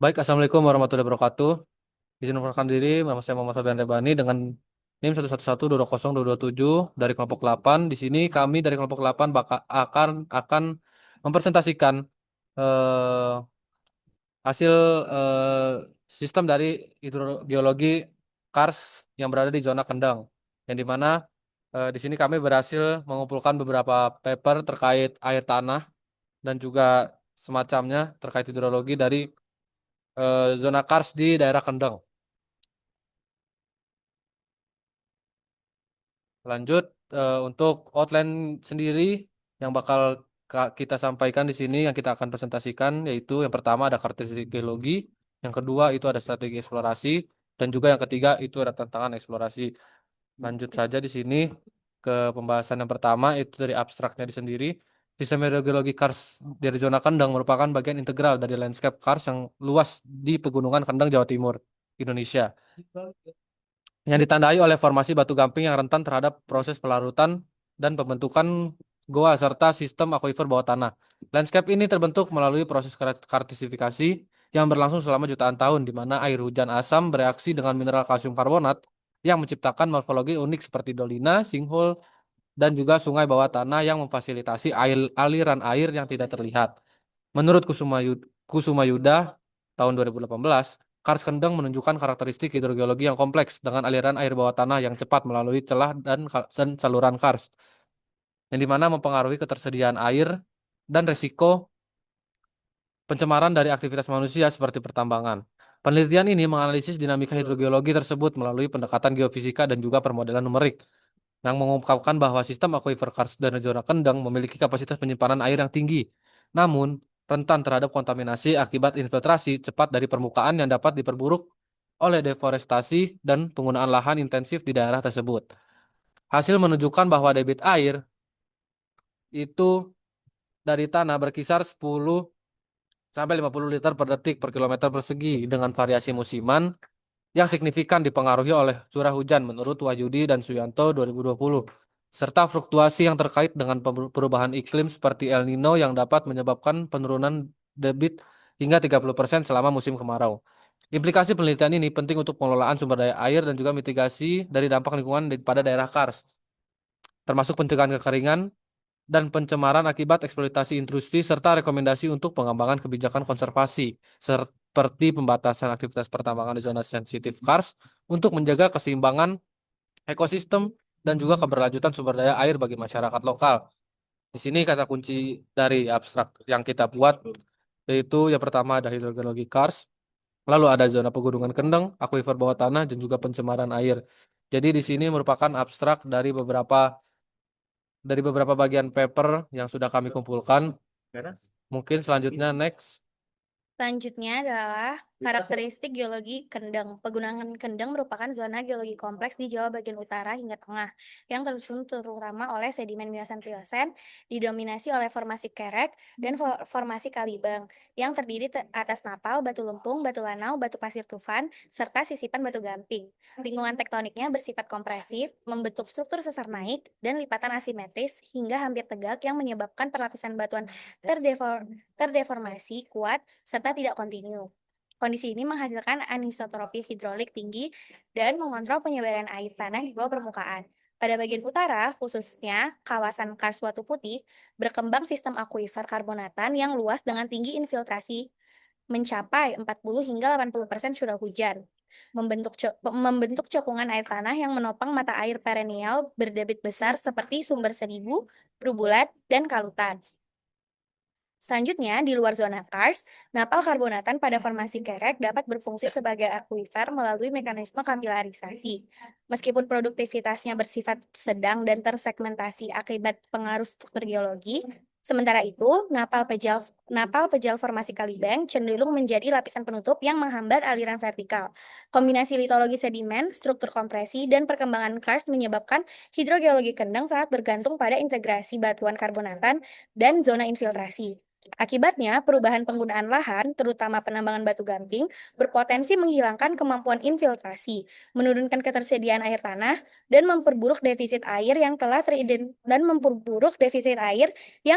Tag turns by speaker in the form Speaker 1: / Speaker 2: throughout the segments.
Speaker 1: Baik, Assalamualaikum warahmatullahi wabarakatuh. Izin memperkenalkan diri, nama saya Muhammad Fabian Rebani dengan NIM 111120227 dari kelompok 8. Di sini kami dari kelompok 8 akan mempresentasikan eh, hasil eh, sistem dari hidrogeologi Kars yang berada di zona Kendang. Yang di mana di sini kami berhasil mengumpulkan beberapa paper terkait air tanah dan juga semacamnya terkait hidrologi dari zona Kars di daerah Kendeng. Lanjut untuk outline sendiri yang bakal kita sampaikan di sini yang kita akan presentasikan yaitu yang pertama ada karakteristik geologi, yang kedua itu ada strategi eksplorasi, dan juga yang ketiga itu ada tantangan eksplorasi. Lanjut saja di sini ke pembahasan yang pertama itu dari abstraknya di sendiri. Sistem hidrogeologi Kars dari zona Kendeng merupakan bagian integral dari landscape Kars yang luas di Pegunungan Kendeng, Jawa Timur, Indonesia, yang ditandai oleh formasi batu gamping yang rentan terhadap proses pelarutan dan pembentukan goa serta sistem akuifer bawah tanah. Landscape ini terbentuk melalui proses kartisifikasi yang berlangsung selama jutaan tahun, di mana air hujan asam bereaksi dengan mineral kalsium karbonat yang menciptakan morfologi unik seperti dolina, sinkhole, dan juga sungai bawah tanah yang memfasilitasi aliran air yang tidak terlihat. Menurut Kusuma Yuda tahun 2018, Kars Kendeng menunjukkan karakteristik hidrogeologi yang kompleks dengan aliran air bawah tanah yang cepat melalui celah dan saluran kars, yang dimana mempengaruhi ketersediaan air dan resiko pencemaran dari aktivitas manusia seperti pertambangan. Penelitian ini menganalisis dinamika hidrogeologi tersebut melalui pendekatan geofisika dan juga permodelan numerik, yang mengungkapkan bahwa sistem akuifer kars dan zona kendeng memiliki kapasitas penyimpanan air yang tinggi, namun rentan terhadap kontaminasi akibat infiltrasi cepat dari permukaan yang dapat diperburuk oleh deforestasi dan penggunaan lahan intensif di daerah tersebut. Hasil menunjukkan bahwa debit air itu dari tanah berkisar 10 sampai 50 liter per detik per kilometer persegi dengan variasi musiman yang signifikan dipengaruhi oleh curah hujan menurut Wahyudi dan Suyanto 2020, serta fluktuasi yang terkait dengan perubahan iklim seperti El Nino yang dapat menyebabkan penurunan debit hingga 30% selama musim kemarau. Implikasi penelitian ini penting untuk pengelolaan sumber daya air dan juga mitigasi dari dampak lingkungan pada daerah Kars, termasuk pencegahan kekeringan dan pencemaran akibat eksploitasi industri serta rekomendasi untuk pengembangan kebijakan konservasi seperti pembatasan aktivitas pertambangan di zona sensitif Kars untuk menjaga keseimbangan ekosistem dan juga keberlanjutan sumber daya air bagi masyarakat lokal. Di sini kata kunci dari abstrak yang kita buat yaitu yang pertama ada hidrogeologi Kars, lalu ada zona pegunungan kendeng, akuifer bawah tanah, dan juga pencemaran air. Jadi di sini merupakan abstrak dari beberapa bagian paper yang sudah kami kumpulkan. Mungkin selanjutnya next.
Speaker 2: Selanjutnya adalah karakteristik geologi kendeng. Pegunungan kendeng merupakan zona geologi kompleks di Jawa bagian utara hingga tengah, yang tersusun terutama oleh sedimen Miocen Pliocen, didominasi oleh formasi kerek dan formasi kalibang, yang terdiri atas napal, batu lempung, batu lanau, batu pasir tufan, serta sisipan batu gamping. Lingkungan tektoniknya bersifat kompresif, membentuk struktur sesar naik, dan lipatan asimetris hingga hampir tegak yang menyebabkan perlapisan batuan terdeformasi kuat serta tidak kontinu. Kondisi ini menghasilkan anisotropi hidrolik tinggi dan mengontrol penyebaran air tanah di bawah permukaan. Pada bagian utara, khususnya kawasan Kars Watu Putih, berkembang sistem akuifer karbonatan yang luas dengan tinggi infiltrasi mencapai 40 hingga 80% curah hujan. Membentuk cekungan air tanah yang menopang mata air perennial berdebit besar seperti Sumber Seribu, Perubulat, dan Kalutan. Selanjutnya, di luar zona kars, napal karbonatan pada formasi kerek dapat berfungsi sebagai akuifer melalui mekanisme kapilarisasi. Meskipun produktivitasnya bersifat sedang dan tersegmentasi akibat pengaruh struktur geologi, sementara itu, napal pejal formasi kalibeng cenderung menjadi lapisan penutup yang menghambat aliran vertikal. Kombinasi litologi sedimen, struktur kompresi, dan perkembangan kars menyebabkan hidrogeologi kendeng sangat bergantung pada integrasi batuan karbonatan dan zona infiltrasi. Akibatnya, perubahan penggunaan lahan, terutama penambangan batu gamping, berpotensi menghilangkan kemampuan infiltrasi, menurunkan ketersediaan air tanah, dan memperburuk defisit air yang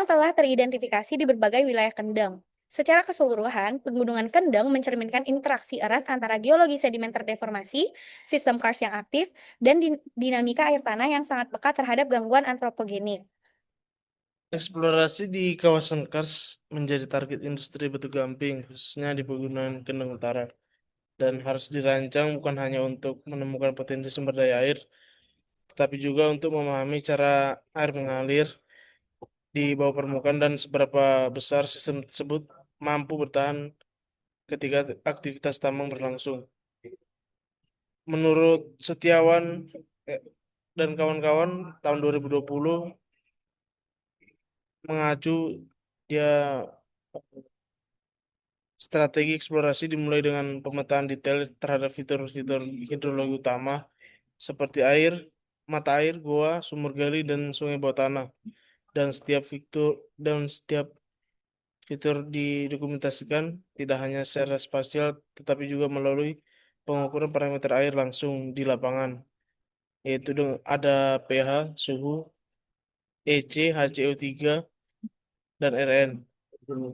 Speaker 2: telah teridentifikasi di berbagai wilayah kendeng. Secara keseluruhan, pegunungan kendeng mencerminkan interaksi erat antara geologi sedimen terdeformasi, sistem kars yang aktif, dan dinamika air tanah yang sangat peka terhadap gangguan antropogenik.
Speaker 3: Eksplorasi di kawasan Kars menjadi target industri batu gamping, khususnya di Pegunungan Kendeng Utara, dan harus dirancang bukan hanya untuk menemukan potensi sumber daya air, tetapi juga untuk memahami cara air mengalir di bawah permukaan dan seberapa besar sistem tersebut mampu bertahan ketika aktivitas tambang berlangsung. Menurut Setiawan eh, dan kawan-kawan, tahun 2020 mengacu dia strategi eksplorasi dimulai dengan pemetaan detail terhadap fitur-fitur hidrologi utama seperti air, mata air, goa, sumur gali, dan sungai bawah tanah. Dan setiap fitur didokumentasikan tidak hanya secara spasial tetapi juga melalui pengukuran parameter air langsung di lapangan, yaitu ada pH, suhu, EC, HCO3, dan RN.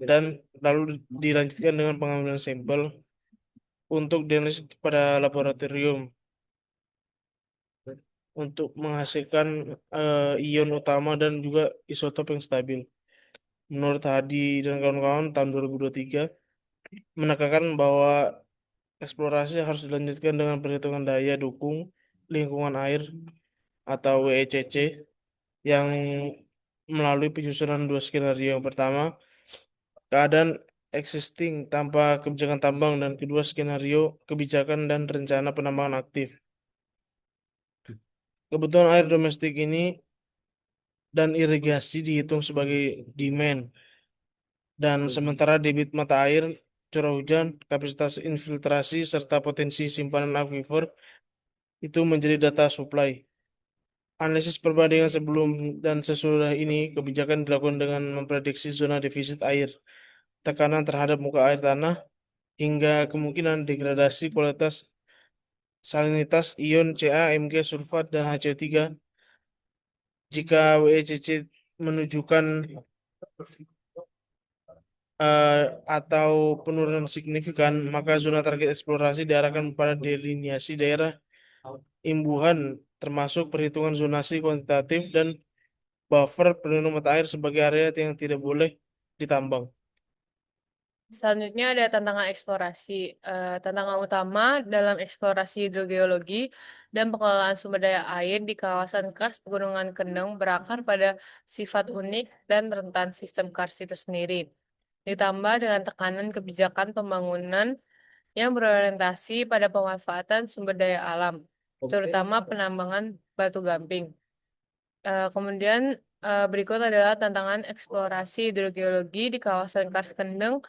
Speaker 3: Dan lalu dilanjutkan dengan pengambilan sampel untuk dianalisis pada laboratorium untuk menghasilkan ion utama dan juga isotop yang stabil. Menurut Hadi dan kawan-kawan, tahun 2023 menekankan bahwa eksplorasi harus dilanjutkan dengan perhitungan daya dukung lingkungan air atau WECC yang melalui penyusunan dua skenario. Yang pertama, keadaan existing tanpa kebijakan tambang, dan kedua skenario kebijakan dan rencana penambangan aktif. Kebutuhan air domestik ini dan irigasi dihitung sebagai demand, dan sementara debit mata air, curah hujan, kapasitas infiltrasi, serta potensi simpanan akuifer itu menjadi data supply. Analisis perbandingan sebelum dan sesudah ini kebijakan dilakukan dengan memprediksi zona defisit air, tekanan terhadap muka air tanah, hingga kemungkinan degradasi kualitas salinitas ion Ca, Mg, sulfat, dan HCO3. Jika WECC menunjukkan eh, atau penurunan signifikan, maka zona target eksplorasi diarahkan pada deliniasi daerah imbuhan, termasuk perhitungan zonasi kuantitatif dan buffer pelindung mata air sebagai area yang tidak boleh ditambang.
Speaker 4: Selanjutnya ada tantangan eksplorasi. Tantangan utama dalam eksplorasi hidrogeologi dan pengelolaan sumber daya air di kawasan kars Pegunungan Kendeng berakar pada sifat unik dan rentan sistem kars itu sendiri. Ditambah dengan tekanan kebijakan pembangunan yang berorientasi pada pemanfaatan sumber daya alam, terutama penambangan batu gamping. Kemudian berikut adalah tantangan eksplorasi hidrogeologi di kawasan kars Kendeng.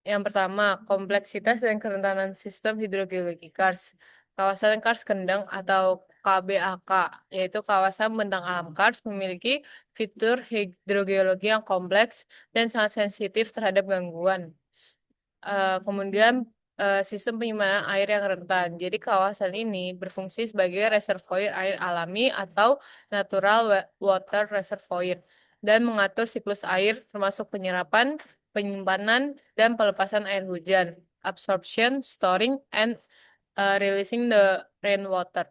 Speaker 4: Yang pertama, kompleksitas dan kerentanan sistem hidrogeologi kars. Kawasan Kars Kendeng atau KBAK, yaitu kawasan bentang alam kars, memiliki fitur hidrogeologi yang kompleks dan sangat sensitif terhadap gangguan. Kemudian sistem penyimpanan air yang rentan. Jadi kawasan ini berfungsi sebagai reservoir air alami atau natural water reservoir dan mengatur siklus air termasuk penyerapan, penyimpanan, dan pelepasan air hujan, absorption, storing, and releasing the rainwater.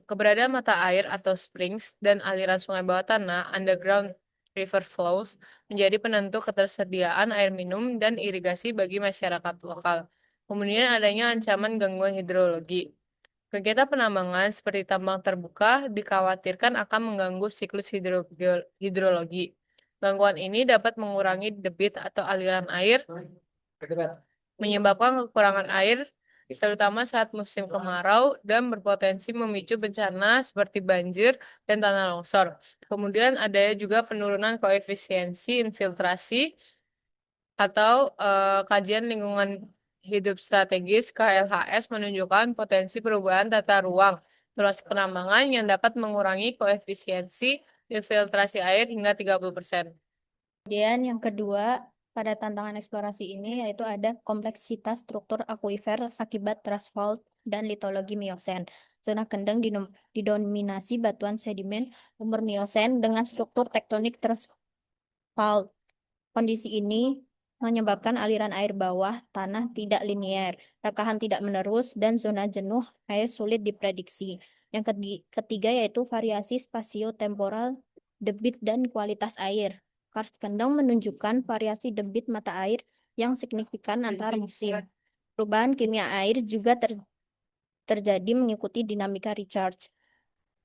Speaker 4: Keberadaan mata air atau springs dan aliran sungai bawah tanah underground river flows menjadi penentu ketersediaan air minum dan irigasi bagi masyarakat lokal. Kemudian adanya ancaman gangguan hidrologi. Kegiatan penambangan seperti tambang terbuka dikhawatirkan akan mengganggu siklus hidrologi. Gangguan ini dapat mengurangi debit atau aliran air, menyebabkan kekurangan air, terutama saat musim kemarau, dan berpotensi memicu bencana seperti banjir dan tanah longsor. Kemudian ada juga penurunan koefisiensi infiltrasi atau kajian lingkungan hidup strategis KLHS menunjukkan potensi perubahan tata ruang termasuk penambangan yang dapat mengurangi koefisiensi infiltrasi air hingga 30%.
Speaker 2: Kemudian yang kedua, pada tantangan eksplorasi ini yaitu ada kompleksitas struktur akuifer akibat thrust fault dan litologi Miosen. Zona kendeng didominasi batuan sedimen umur Miosen dengan struktur tektonik thrust fault. Kondisi ini
Speaker 5: menyebabkan aliran air bawah tanah tidak linear, rekahan tidak menerus, dan zona jenuh air sulit diprediksi. Yang ketiga yaitu variasi spasio-temporal, debit, dan kualitas air. Kars kendeng menunjukkan variasi debit mata air yang signifikan antar musim. Perubahan kimia air juga terjadi mengikuti dinamika recharge,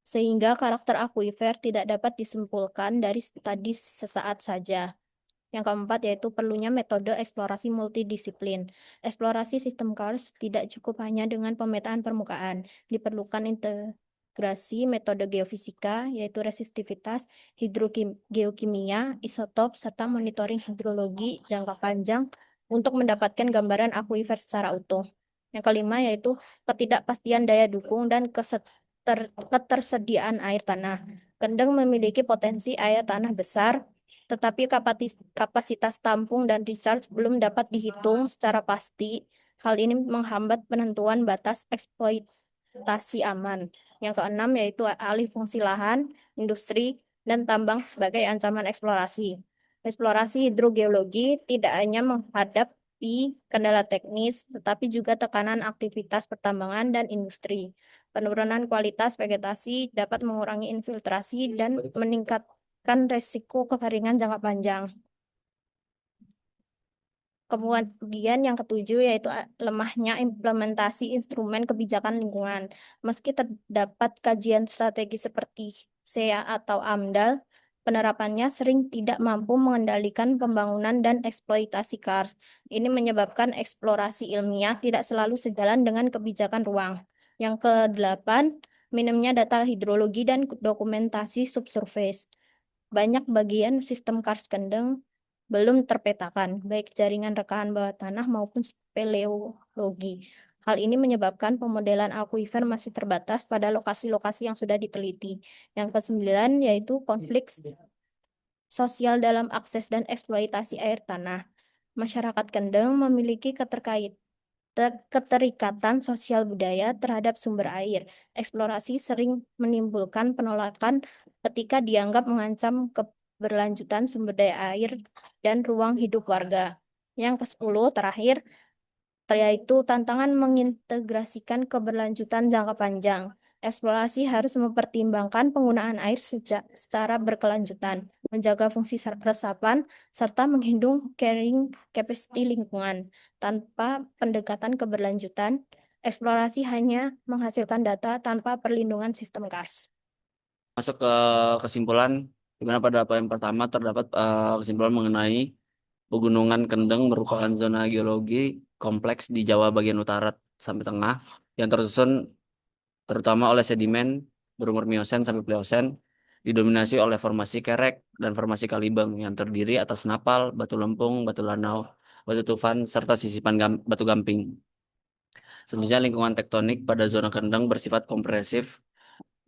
Speaker 5: sehingga karakter akuifer tidak dapat disimpulkan dari studi sesaat saja. Yang keempat yaitu perlunya metode eksplorasi multidisiplin. Eksplorasi sistem Kars tidak cukup hanya dengan pemetaan permukaan. Diperlukan integrasi metode geofisika, yaitu resistivitas, hidrogeokimia, isotop, serta monitoring hidrologi jangka panjang untuk mendapatkan gambaran akuifer secara utuh. Yang kelima yaitu ketidakpastian daya dukung dan ketersediaan air tanah. Kendeng memiliki potensi air tanah besar, tetapi kapasitas tampung dan recharge belum dapat dihitung secara pasti. Hal ini menghambat penentuan batas eksploitasi aman. Yang keenam yaitu alih fungsi lahan, industri, dan tambang sebagai ancaman eksplorasi. Eksplorasi hidrogeologi tidak hanya menghadapi kendala teknis, tetapi juga tekanan aktivitas pertambangan dan industri. Penurunan kualitas vegetasi dapat mengurangi infiltrasi dan meningkatkan resiko kekeringan jangka panjang. Kemudian yang ketujuh yaitu lemahnya implementasi instrumen kebijakan lingkungan. Meski terdapat kajian strategi seperti SEA atau AMDAL, penerapannya sering tidak mampu mengendalikan pembangunan dan eksploitasi kars. Ini menyebabkan eksplorasi ilmiah tidak selalu sejalan dengan kebijakan ruang. Yang kedelapan, minimnya data hidrologi dan dokumentasi subsurface. Banyak bagian sistem kars kendeng belum terpetakan, baik jaringan rekahan bawah tanah maupun speleologi. Hal ini menyebabkan pemodelan akuifer masih terbatas pada lokasi-lokasi yang sudah diteliti. Yang kesembilan yaitu konflik sosial dalam akses dan eksploitasi air tanah. Masyarakat kendeng memiliki keterikatan sosial budaya terhadap sumber air. Eksplorasi sering menimbulkan penolakan ketika dianggap mengancam keberlanjutan sumber daya air dan ruang hidup warga. Yang ke-10 terakhir, yaitu tantangan mengintegrasikan keberlanjutan jangka panjang. Eksplorasi harus mempertimbangkan penggunaan air secara berkelanjutan, menjaga fungsi resapan, serta menghitung carrying capacity lingkungan. Tanpa pendekatan keberlanjutan, eksplorasi hanya menghasilkan data tanpa perlindungan sistem kars.
Speaker 6: Masuk ke kesimpulan, di mana pada poin pertama terdapat kesimpulan mengenai Pegunungan Kendeng merupakan zona geologi kompleks di Jawa bagian utara sampai tengah yang tersusun terutama oleh sedimen berumur Miosen sampai Pliocene, didominasi oleh formasi kerek dan formasi kalibeng yang terdiri atas napal, batu lempung, batu lanau, batu tufan, serta sisipan batu gamping. Selanjutnya lingkungan tektonik pada zona kendeng bersifat kompresif,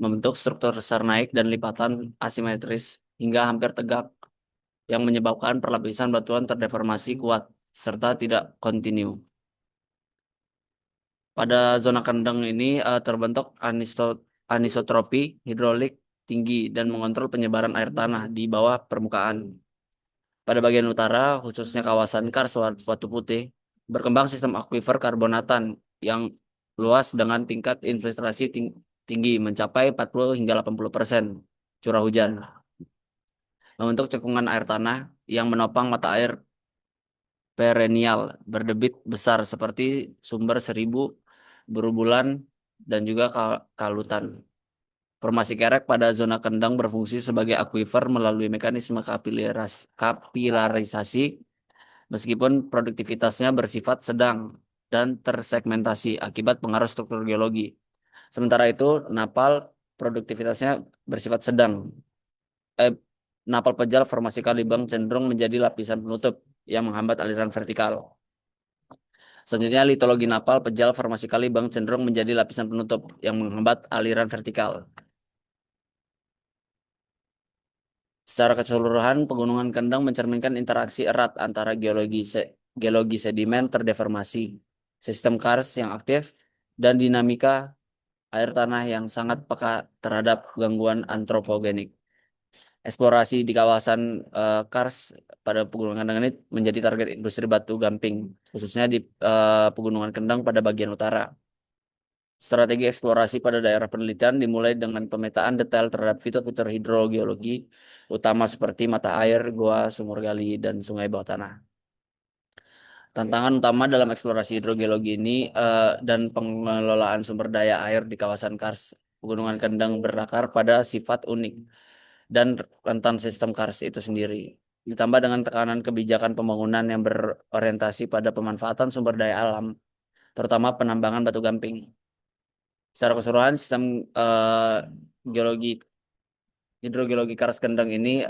Speaker 6: membentuk struktur sesar naik dan lipatan asimetris hingga hampir tegak, yang menyebabkan perlapisan batuan terdeformasi kuat serta tidak kontinu. Pada zona kendeng ini terbentuk anisotropi hidrolik tinggi dan mengontrol penyebaran air tanah di bawah permukaan. Pada bagian utara, khususnya kawasan Kars Watu Putih, berkembang sistem akuifer karbonatan yang luas dengan tingkat infiltrasi tinggi mencapai 40 hingga 80% curah hujan. Membentuk cekungan air tanah yang menopang mata air perennial berdebit besar seperti Sumber Seribu, Berubulan, dan juga Kalutan. Formasi kerek pada zona kendeng berfungsi sebagai akuifer melalui mekanisme kapilarisasi, meskipun produktivitasnya bersifat sedang dan tersegmentasi akibat pengaruh struktur geologi. Sementara itu, napal produktivitasnya bersifat sedang. Napal pejal formasi kalibeng cenderung menjadi lapisan penutup yang menghambat aliran vertikal. Selanjutnya, litologi napal pejal formasi kalibeng cenderung menjadi lapisan penutup yang menghambat aliran vertikal. Secara keseluruhan, pegunungan kendeng mencerminkan interaksi erat antara geologi sedimen terdeformasi, sistem kars yang aktif, dan dinamika air tanah yang sangat peka terhadap gangguan antropogenik. Eksplorasi di kawasan Kars pada Pegunungan Kendeng ini menjadi target industri batu gamping, khususnya di Pegunungan Kendeng pada bagian utara. Strategi eksplorasi pada daerah penelitian dimulai dengan pemetaan detail terhadap fitur-fitur hidrogeologi utama seperti mata air, gua, sumur gali, dan sungai bawah tanah. Tantangan utama dalam eksplorasi hidrogeologi ini dan pengelolaan sumber daya air di kawasan Kars Pegunungan Kendeng berakar pada sifat unik dan rentan sistem Kars itu sendiri. Ditambah dengan tekanan kebijakan pembangunan yang berorientasi pada pemanfaatan sumber daya alam, terutama penambangan batu gamping. Secara keseluruhan, sistem geologi hidrogeologi Kars Kendeng ini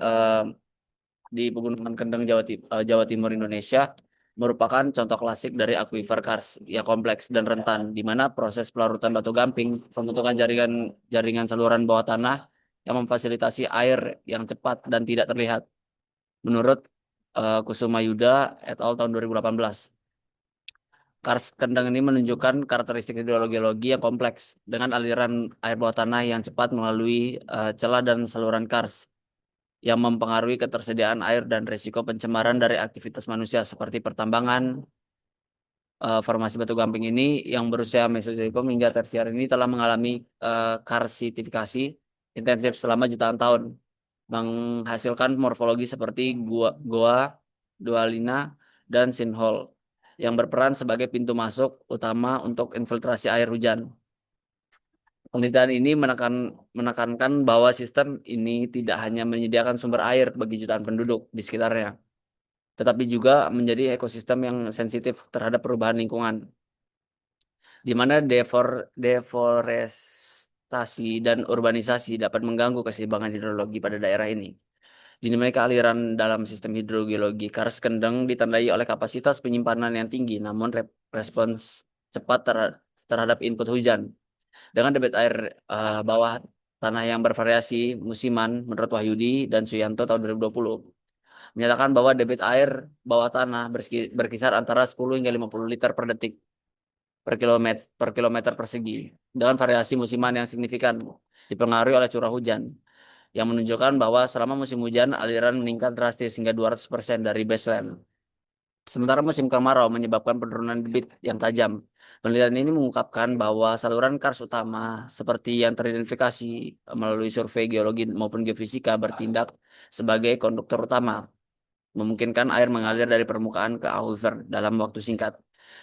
Speaker 6: di Pegunungan Kendeng Jawa Timur Indonesia merupakan contoh klasik dari akuifer Kars yang kompleks dan rentan, di mana proses pelarutan batu gamping, pembentukan jaringan saluran bawah tanah yang memfasilitasi air yang cepat dan tidak terlihat. Menurut Kusuma Yuda et al. Tahun 2018. Kars Kendeng ini menunjukkan karakteristik hidrogeologi yang kompleks dengan aliran air bawah tanah yang cepat melalui celah dan saluran kars yang mempengaruhi ketersediaan air dan risiko pencemaran dari aktivitas manusia seperti pertambangan. Formasi batu gamping ini yang berusia Mesozoikum hingga tersier ini telah mengalami karsifikasi intensif selama jutaan tahun, menghasilkan morfologi seperti goa, dualina, dan sinkhole yang berperan sebagai pintu masuk utama untuk infiltrasi air hujan. Penelitian ini menekankan bahwa sistem ini tidak hanya menyediakan sumber air bagi jutaan penduduk di sekitarnya, tetapi juga menjadi ekosistem yang sensitif terhadap perubahan lingkungan, di mana deforestasi dan urbanisasi dapat mengganggu keseimbangan hidrologi pada daerah ini. Dinamika aliran dalam sistem hidrogeologi Kars Kendeng ditandai oleh kapasitas penyimpanan yang tinggi, namun respons cepat terhadap input hujan. Dengan debit air bawah tanah yang bervariasi musiman, menurut Wahyudi dan Suyanto tahun 2020, menyatakan bahwa debit air bawah tanah berkisar antara 10 hingga 50 liter per detik per kilometer persegi, dengan variasi musiman yang signifikan, dipengaruhi oleh curah hujan, yang menunjukkan bahwa selama musim hujan aliran meningkat drastis hingga 200% dari baseline. Sementara musim kemarau menyebabkan penurunan debit yang tajam. Penelitian ini mengungkapkan bahwa saluran kars utama seperti yang teridentifikasi melalui survei geologi maupun geofisika bertindak sebagai konduktor utama, memungkinkan air mengalir dari permukaan ke aquifer dalam waktu singkat.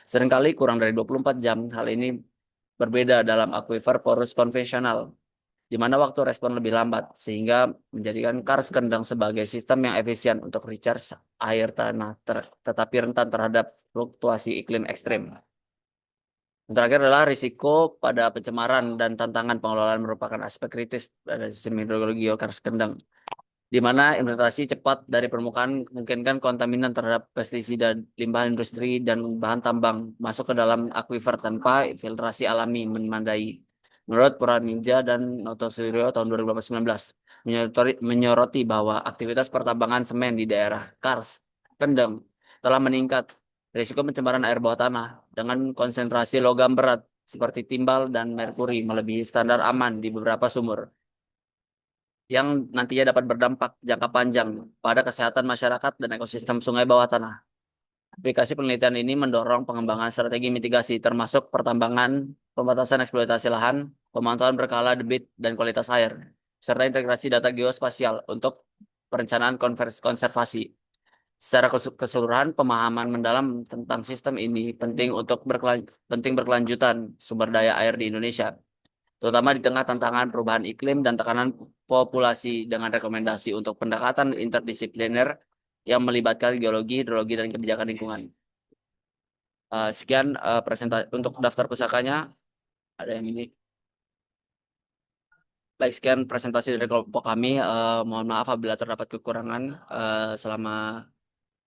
Speaker 6: Seringkali kurang dari 24 jam. Hal ini berbeda dalam aquifer porus konvensional, di mana waktu respon lebih lambat, sehingga menjadikan Kars Kendeng sebagai sistem yang efisien untuk recharge air tanah, tetapi rentan terhadap fluktuasi iklim ekstrim. Yang terakhir adalah risiko pada pencemaran dan tantangan pengelolaan merupakan aspek kritis pada sistem hidrologi Kars Kendeng, di mana infiltrasi cepat dari permukaan memungkinkan kontaminan terhadap pestisida, limbah industri, dan bahan tambang masuk ke dalam akuifer tanpa filtrasi alami memadai. Menurut Puraninja dan Notosuryo tahun 2019, menyoroti bahwa aktivitas pertambangan semen di daerah Kars Kendeng telah meningkat risiko pencemaran air bawah tanah dengan konsentrasi logam berat seperti timbal dan merkuri melebihi standar aman di beberapa sumur, yang nantinya dapat berdampak jangka panjang pada kesehatan masyarakat dan ekosistem sungai bawah tanah. Aplikasi penelitian ini mendorong pengembangan strategi mitigasi termasuk pertambangan, pembatasan eksploitasi lahan, pemantauan berkala debit dan kualitas air, serta integrasi data geospasial untuk perencanaan konservasi. Secara keseluruhan, pemahaman mendalam tentang sistem ini penting berkelanjutan sumber daya air di Indonesia, terutama di tengah tantangan perubahan iklim dan tekanan populasi, dengan rekomendasi untuk pendekatan interdisipliner yang melibatkan geologi, hidrologi, dan kebijakan lingkungan. Sekian presentasi untuk daftar pusakanya. Ada yang ini. Baik, sekian presentasi dari kelompok kami. Mohon maaf apabila terdapat kekurangan selama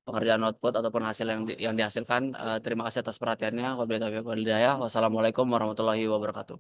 Speaker 6: pengerjaan output ataupun hasil yang dihasilkan. Terima kasih atas perhatiannya. Wassalamualaikum warahmatullahi wabarakatuh.